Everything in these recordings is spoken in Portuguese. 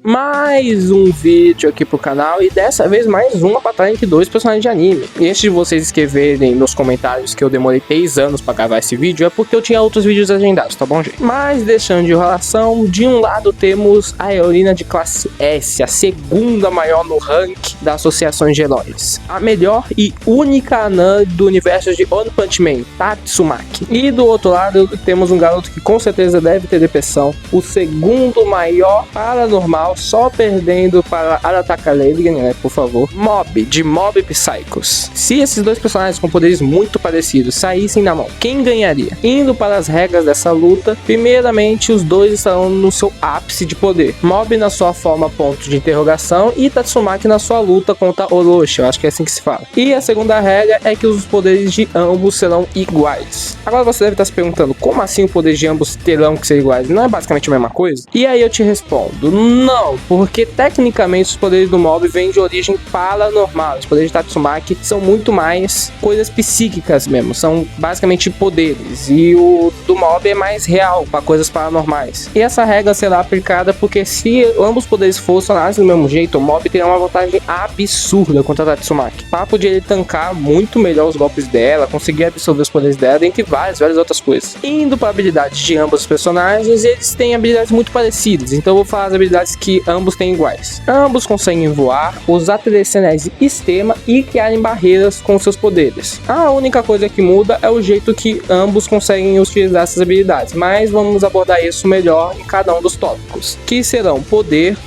mais um vídeo aqui pro canal e dessa vez mais uma batalha entre dois personagens de anime. E antes de vocês escreverem nos comentários que eu demorei 3 anos pra gravar esse vídeo, é porque eu tinha outros vídeos agendados, tá bom, gente? Mas deixando de enrolação, de um lado temos a heroína de classe S, a segunda maior no rank das associações de heróis, a melhor e única anã do universo de One Punch Man, Tatsumaki. E do outro lado temos um garoto que com certeza deve ter depressão, o segundo maior paranormal, só perdendo para Arataka Lady, né, por favor, Mob, de Mob Psychos. Se esses dois personagens com poderes muito parecidos saíssem na mão, quem ganharia? Indo para as regras dessa luta, primeiramente os dois estarão no seu ápice de poder, Mob na sua forma ponto de interrogação e Tatsumaki na sua luta contra Orochi, eu acho que é assim que se fala. E a segunda regra é que os poderes de ambos serão iguais. Agora você deve estar se perguntando, como assim o poder de ambos terão que ser iguais? Não é basicamente a mesma coisa? E aí eu te respondo, não, porque tecnicamente os poderes do Mob vêm de origem paranormal. Os poderes de Tatsumaki são muito mais coisas psíquicas mesmo, são basicamente poderes, e o do Mob é mais real, para coisas paranormais. E essa regra será aplicada porque se ambos poderes funcionassem do mesmo jeito, o Mob teria uma vantagem absurda contra a Tatsumaki. Papo de ele tancar muito melhor os golpes dela, conseguir absorver os poderes dela, entre várias outras coisas. Indo para habilidades de ambos os personagens, eles têm habilidades muito parecidas, então eu vou falar as habilidades que ambos têm iguais. Ambos conseguem voar, usar telecinese extrema e criarem barreiras com seus poderes. A única coisa que muda é o jeito que ambos conseguem utilizar essas habilidades, mas vamos abordar isso melhor em cada um dos tópicos, que serão poder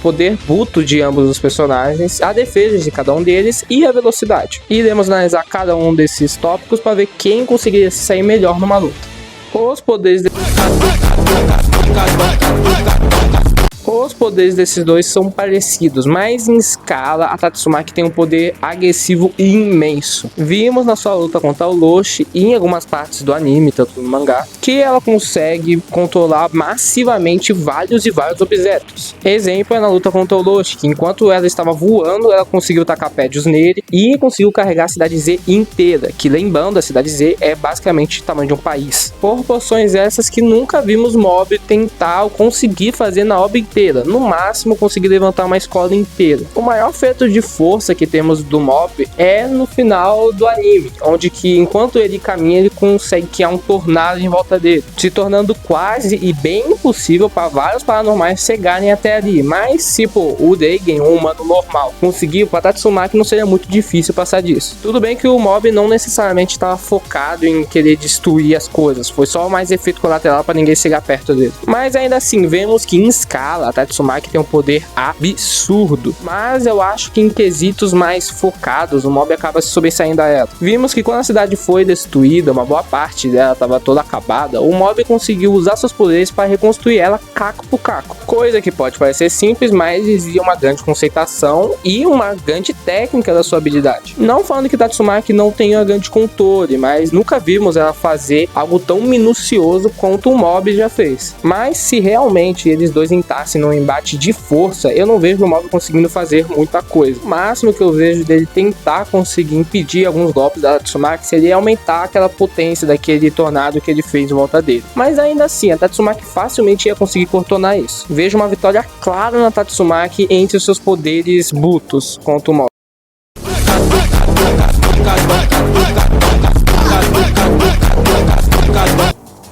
bruto de ambos os personagens, a defesa de cada um deles e a velocidade. Iremos analisar cada um desses tópicos para ver quem conseguiria se sair melhor numa luta. Os poderes desses dois são parecidos, mas em escala a Tatsumaki tem um poder agressivo e imenso. Vimos na sua luta contra o Orochi e em algumas partes do anime, tanto no mangá, que ela consegue controlar massivamente vários objetos. Exemplo é na luta contra o Orochi, que enquanto ela estava voando, ela conseguiu tacar pédios nele e conseguiu carregar a cidade Z inteira, que lembrando, a cidade Z é basicamente o tamanho de um país. Proporções essas que nunca vimos Mob tentar ou conseguir fazer na obra inteira. No máximo conseguir levantar uma escola inteira. O maior feito de força que temos do Mob é no final do anime, onde que enquanto ele caminha ele consegue criar um tornado em volta dele, se tornando quase e bem impossível para vários paranormais chegarem até ali. Mas se o Deigen, um humano normal, conseguiu, para Tatsumaki não seria muito difícil passar disso. Tudo bem que o Mob não necessariamente estava focado em querer destruir as coisas, foi só mais efeito colateral para ninguém chegar perto dele. Mas ainda assim vemos que em escala a Tatsumaki tem um poder absurdo, mas eu acho que em quesitos mais focados o Mob acaba se sobressaindo a ela. Vimos que quando a cidade foi destruída, uma boa parte dela estava toda acabada, o Mob conseguiu usar seus poderes para reconstruir ela caco por caco, coisa que pode parecer simples, mas exige uma grande conceitação e uma grande técnica da sua habilidade. Não falando que Tatsumaki não tenha grande controle, mas nunca vimos ela fazer algo tão minucioso quanto o Mob já fez. Mas se realmente eles dois entrassem num embate de força, eu não vejo o Mob conseguindo fazer muita coisa. O máximo que eu vejo dele tentar conseguir impedir alguns golpes da Tatsumaki seria aumentar aquela potência daquele tornado que ele fez em volta dele. Mas ainda assim, a Tatsumaki facilmente ia conseguir contornar isso. Vejo uma vitória clara na Tatsumaki entre os seus poderes brutos contra o Mob.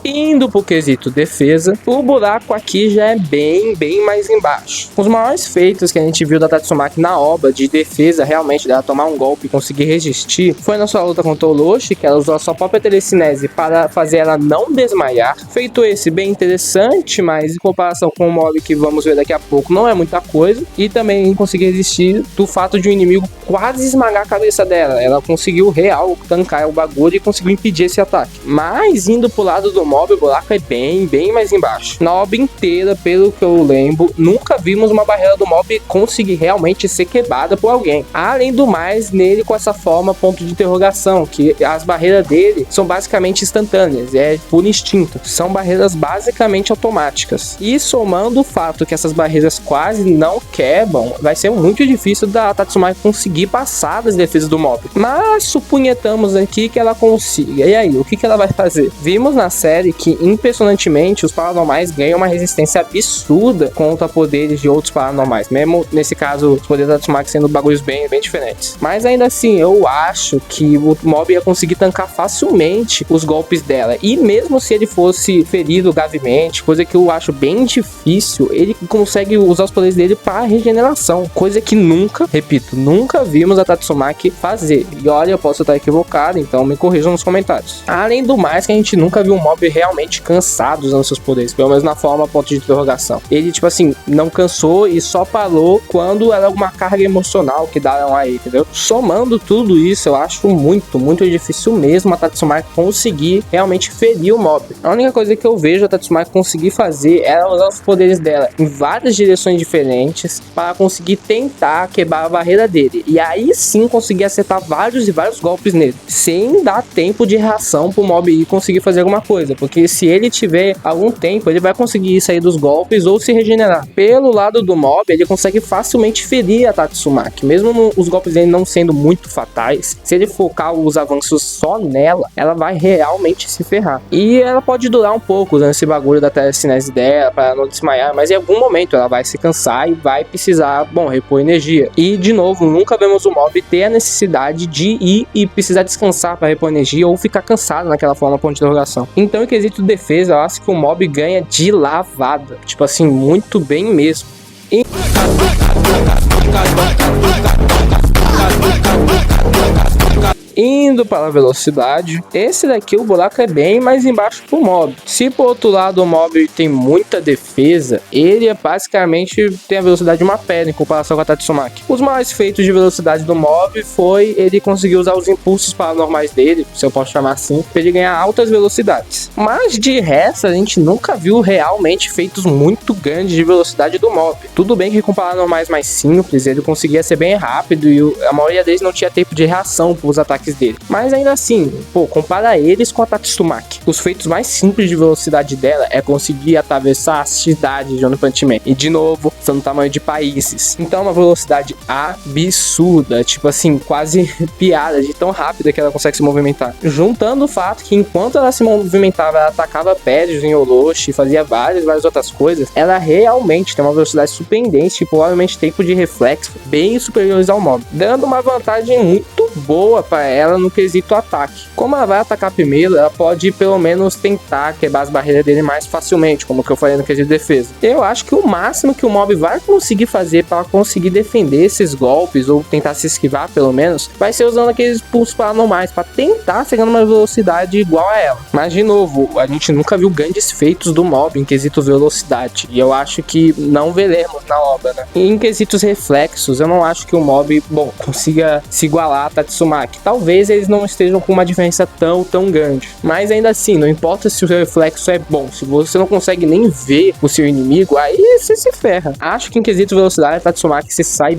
Indo pro quesito defesa, o buraco aqui já é bem mais embaixo. Os maiores feitos que a gente viu da Tatsumaki na obra de defesa, realmente dela tomar um golpe e conseguir resistir, foi na sua luta contra o Orochi, que ela usou a sua própria telecinese para fazer ela não desmaiar. Feito esse bem interessante, mas em comparação com o Mob que vamos ver daqui a pouco, não é muita coisa. E também conseguir resistir do fato de um inimigo quase esmagar a cabeça dela. Ela conseguiu real tancar o bagulho e conseguiu impedir esse ataque. Mas indo pro lado do Mob, o buraco é bem mais embaixo. Na obra inteira, pelo que eu lembro, nunca vimos uma barreira do Mob conseguir realmente ser quebrada por alguém. Além do mais, nele com essa forma ponto de interrogação, que as barreiras dele são basicamente instantâneas, é por instinto. São barreiras basicamente automáticas. E somando o fato que essas barreiras quase não quebram, vai ser muito difícil da Tatsumaki conseguir passar das defesas do Mob. Mas supunhetamos aqui que ela consiga. E aí, o que ela vai fazer? Vimos na série repare que, impressionantemente, os paranormais ganham uma resistência absurda contra poderes de outros paranormais, mesmo nesse caso, os poderes da Tatsumaki sendo bagulhos bem diferentes. Mas ainda assim, eu acho que o mob ia conseguir tancar facilmente os golpes dela, e mesmo se ele fosse ferido gravemente, coisa que eu acho bem difícil, ele consegue usar os poderes dele para regeneração, coisa que nunca, repito, nunca vimos a Tatsumaki fazer. E olha, eu posso estar equivocado, então me corrijam nos comentários. Além do mais, que a gente nunca viu um mob realmente cansado usando seus poderes, pelo menos na forma ponto de interrogação. Ele, tipo assim, não cansou e só parou quando era alguma carga emocional que daram aí, entendeu? Somando tudo isso, eu acho muito difícil mesmo a Tatsumaki conseguir realmente ferir o mob. A única coisa que eu vejo a Tatsumaki conseguir fazer era usar os poderes dela em várias direções diferentes para conseguir tentar quebrar a barreira dele, e aí sim conseguir acertar vários golpes nele, sem dar tempo de reação pro mob ir conseguir fazer alguma coisa, porque se ele tiver algum tempo, ele vai conseguir sair dos golpes ou se regenerar. Pelo lado do mob, ele consegue facilmente ferir a Tatsumaki, mesmo os golpes dele não sendo muito fatais. Se ele focar os avanços só nela, ela vai realmente se ferrar, e ela pode durar um pouco usando esse bagulho da telecinese dela para não desmaiar, mas em algum momento ela vai se cansar e vai precisar, bom, repor energia. E de novo, nunca vemos o mob ter a necessidade de ir e precisar descansar para repor energia ou ficar cansado naquela forma ponto de interrogação. Então, em quesito defesa, eu acho que o mob ganha de lavada, tipo assim, muito bem mesmo. Indo para a velocidade, esse daqui o buraco é bem mais embaixo pro mob. Se por outro lado o mob tem muita defesa, ele basicamente tem a velocidade de uma pedra em comparação com a Tatsumaki. Os maiores feitos de velocidade do mob foi ele conseguir usar os impulsos paranormais dele, se eu posso chamar assim, para ele ganhar altas velocidades. Mas de resto, a gente nunca viu realmente feitos muito grandes de velocidade do mob. Tudo bem que com paranormais mais simples, ele conseguia ser bem rápido e a maioria deles não tinha tempo de reação para os ataques dele. Mas ainda assim, pô, compara eles com a Tatsumaki. Os feitos mais simples de velocidade dela é conseguir atravessar a cidade de One Punch Man. E de novo, são do tamanho de países. Então é uma velocidade absurda, tipo assim, quase piada de tão rápida que ela consegue se movimentar. Juntando o fato que enquanto ela se movimentava, ela atacava prédios em Orochi, fazia várias outras coisas, ela realmente tem uma velocidade surpreendente e provavelmente tempo de reflexo bem superiores ao mob, dando uma vantagem muito boa para ela no quesito ataque. Como ela vai atacar primeiro, ela pode pelo menos tentar quebrar as barreiras dele mais facilmente, como que eu falei no quesito defesa. Eu acho que o máximo que o mob vai conseguir fazer para conseguir defender esses golpes, ou tentar se esquivar pelo menos, vai ser usando aqueles pulsos paranormais para tentar chegar numa velocidade igual a ela. Mas de novo, a gente nunca viu grandes feitos do mob em quesito velocidade, e eu acho que não veremos na obra, né? E em quesitos reflexos, eu não acho que o mob, bom, consiga se igualar a Tatsumaki. Talvez eles não estejam com uma diferença tão grande, mas ainda assim, não importa se o seu reflexo é bom, se você não consegue nem ver o seu inimigo, aí você se ferra. Acho que em quesito velocidade a Tatsumaki se sai.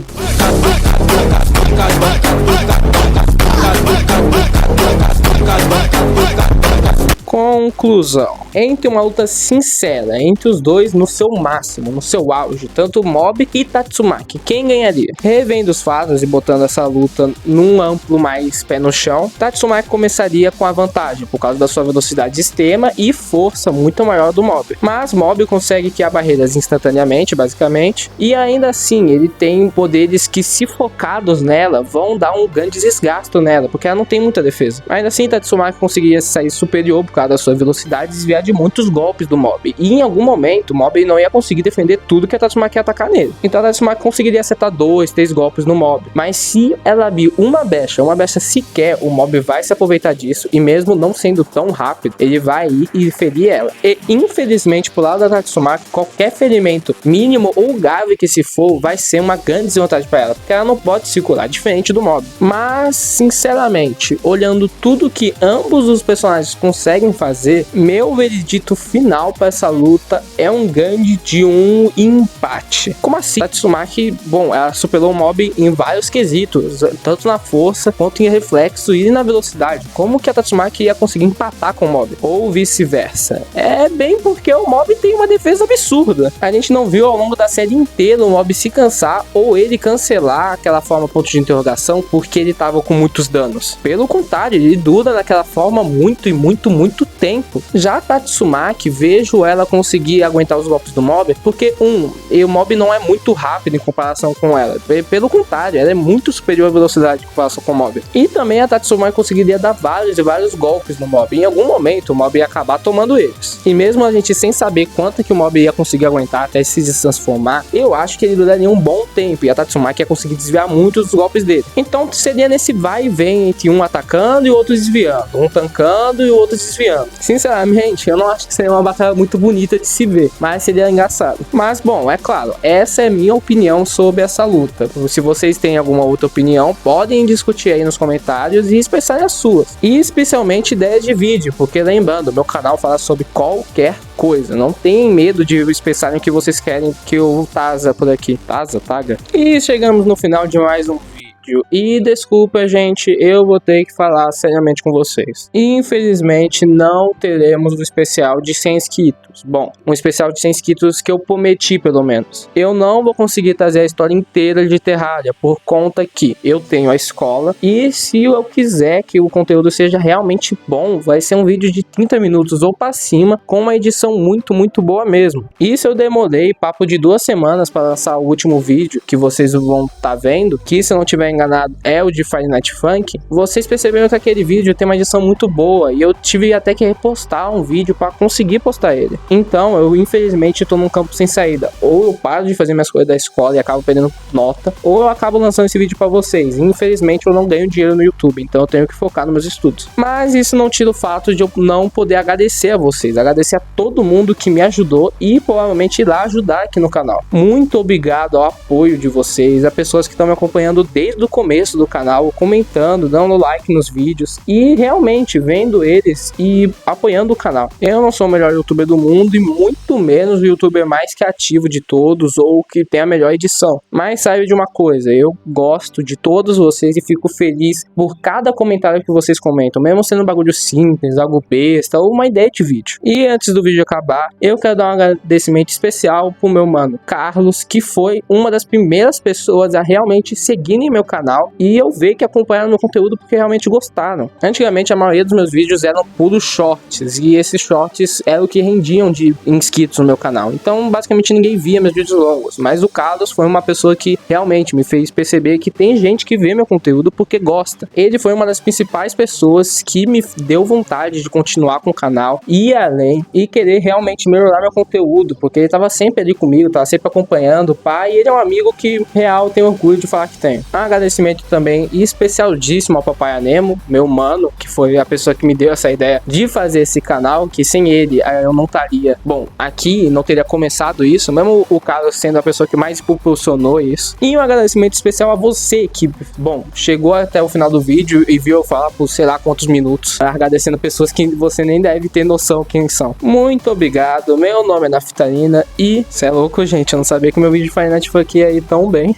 Conclusão: entre uma luta sincera entre os dois no seu máximo, no seu auge, tanto Mob e Tatsumaki, quem ganharia? Revendo os fatos e botando essa luta num amplo mais pé no chão, Tatsumaki começaria com a vantagem por causa da sua velocidade extrema e força muito maior do Mob, mas Mob consegue criar barreiras instantaneamente, basicamente, e ainda assim ele tem poderes que, se focados nela, vão dar um grande desgaste nela, porque ela não tem muita defesa. Ainda assim, Tatsumaki conseguiria sair superior por causa da sua velocidade e desviar de muitos golpes do Mob, e em algum momento o Mob não ia conseguir defender tudo que a Tatsumaki ia atacar nele, então a Tatsumaki conseguiria acertar 2, 3 golpes no Mob, mas se ela abrir uma brecha sequer, o Mob vai se aproveitar disso, e mesmo não sendo tão rápido, ele vai ir e ferir ela. E infelizmente, pro lado da Tatsumaki, qualquer ferimento mínimo ou grave que se for, vai ser uma grande desvantagem para ela, porque ela não pode se curar, diferente do Mob. Mas sinceramente, olhando tudo que ambos os personagens conseguem fazer, meu veredito final para essa luta é um grande de um empate. Como assim? Tatsumaki, bom, ela superou o Mob em vários quesitos, tanto na força quanto em reflexo e na velocidade. Como que a Tatsumaki ia conseguir empatar com o Mob? Ou vice-versa? É bem porque o Mob tem uma defesa absurda. A gente não viu ao longo da série inteira o Mob se cansar ou ele cancelar aquela forma ponto de interrogação porque ele tava com muitos danos. Pelo contrário, ele dura naquela forma muito tempo. Já a Tatsumaki, vejo ela conseguir aguentar os golpes do mob, porque o mob não é muito rápido em comparação com ela. Pelo contrário, ela é muito superior à velocidade em comparação com o mob. E também a Tatsumaki conseguiria dar vários e vários golpes no mob. Em algum momento o mob ia acabar tomando eles. E mesmo a gente sem saber quanto que o mob ia conseguir aguentar até se transformar, eu acho que ele duraria um bom tempo e a Tatsumaki ia conseguir desviar muitos dos golpes dele. Então seria nesse vai e vem entre um atacando e o outro desviando, um tancando e o outro desviando. Sinceramente, eu não acho que seria uma batalha muito bonita de se ver, mas seria engraçado. Mas bom, é claro, essa é minha opinião sobre essa luta. Se vocês têm alguma outra opinião, podem discutir aí nos comentários e expressar as suas. E especialmente ideias de vídeo, porque lembrando, meu canal fala sobre qualquer coisa. Não tem medo de expressarem o que vocês querem que eu taza por aqui. Taga. E chegamos no final de mais um vídeo. E desculpa, gente, eu vou ter que falar seriamente com vocês. Infelizmente, não teremos o especial de 100 inscritos. Bom, um especial de 100 inscritos que eu prometi, pelo menos. Eu não vou conseguir trazer a história inteira de Terraria, por conta que eu tenho a escola. E se eu quiser que o conteúdo seja realmente bom, vai ser um vídeo de 30 minutos ou pra cima, com uma edição muito boa mesmo. Isso eu demorei papo de 2 semanas para lançar o último vídeo, que vocês vão estar vendo, que se eu não tiver enganado é o de Friday Night Funk. Vocês perceberam que aquele vídeo tem uma edição muito boa e eu tive até que repostar um vídeo para conseguir postar ele. Então eu infelizmente tô num campo sem saída. Ou eu paro de fazer minhas coisas da escola e acabo perdendo nota, ou eu acabo lançando esse vídeo para vocês. Infelizmente eu não ganho dinheiro no YouTube, então eu tenho que focar nos meus estudos. Mas isso não tira o fato de eu não poder agradecer a vocês, agradecer a todo mundo que me ajudou e provavelmente irá ajudar aqui no canal. Muito obrigado ao apoio de vocês, a pessoas que estão me acompanhando desde o começo do canal, comentando, dando like nos vídeos e realmente vendo eles e apoiando o canal. Eu não sou o melhor youtuber do mundo e muito menos o youtuber mais criativo de todos ou que tem a melhor edição, mas saiba de uma coisa, eu gosto de todos vocês e fico feliz por cada comentário que vocês comentam, mesmo sendo um bagulho simples, algo besta ou uma ideia de vídeo. E antes do vídeo acabar, eu quero dar um agradecimento especial pro meu mano Carlos, que foi uma das primeiras pessoas a realmente seguirem meu canal e eu ver que acompanharam meu conteúdo porque realmente gostaram. Antigamente a maioria dos meus vídeos eram puros shorts e esses shorts eram o que rendiam de inscritos no meu canal, então basicamente ninguém via meus vídeos longos, mas o Carlos foi uma pessoa que realmente me fez perceber que tem gente que vê meu conteúdo porque gosta. Ele foi uma das principais pessoas que me deu vontade de continuar com o canal, ir além e querer realmente melhorar meu conteúdo, porque ele tava sempre ali comigo, tava sempre acompanhando o pai, e ele é um amigo que real tem orgulho de falar que tem. Um agradecimento também especialíssimo ao Papai Anemo, meu mano, que foi a pessoa que me deu essa ideia de fazer esse canal, que sem ele eu não estaria, bom, aqui não teria começado isso, mesmo o Carlos sendo a pessoa que mais proporcionou isso. E um agradecimento especial a você que, bom, chegou até o final do vídeo e viu eu falar por sei lá quantos minutos, agradecendo pessoas que você nem deve ter noção quem são. Muito obrigado, meu nome é Naftalina e cê é louco, gente, eu não sabia que meu vídeo de Friday Night Funk ia ir tão bem.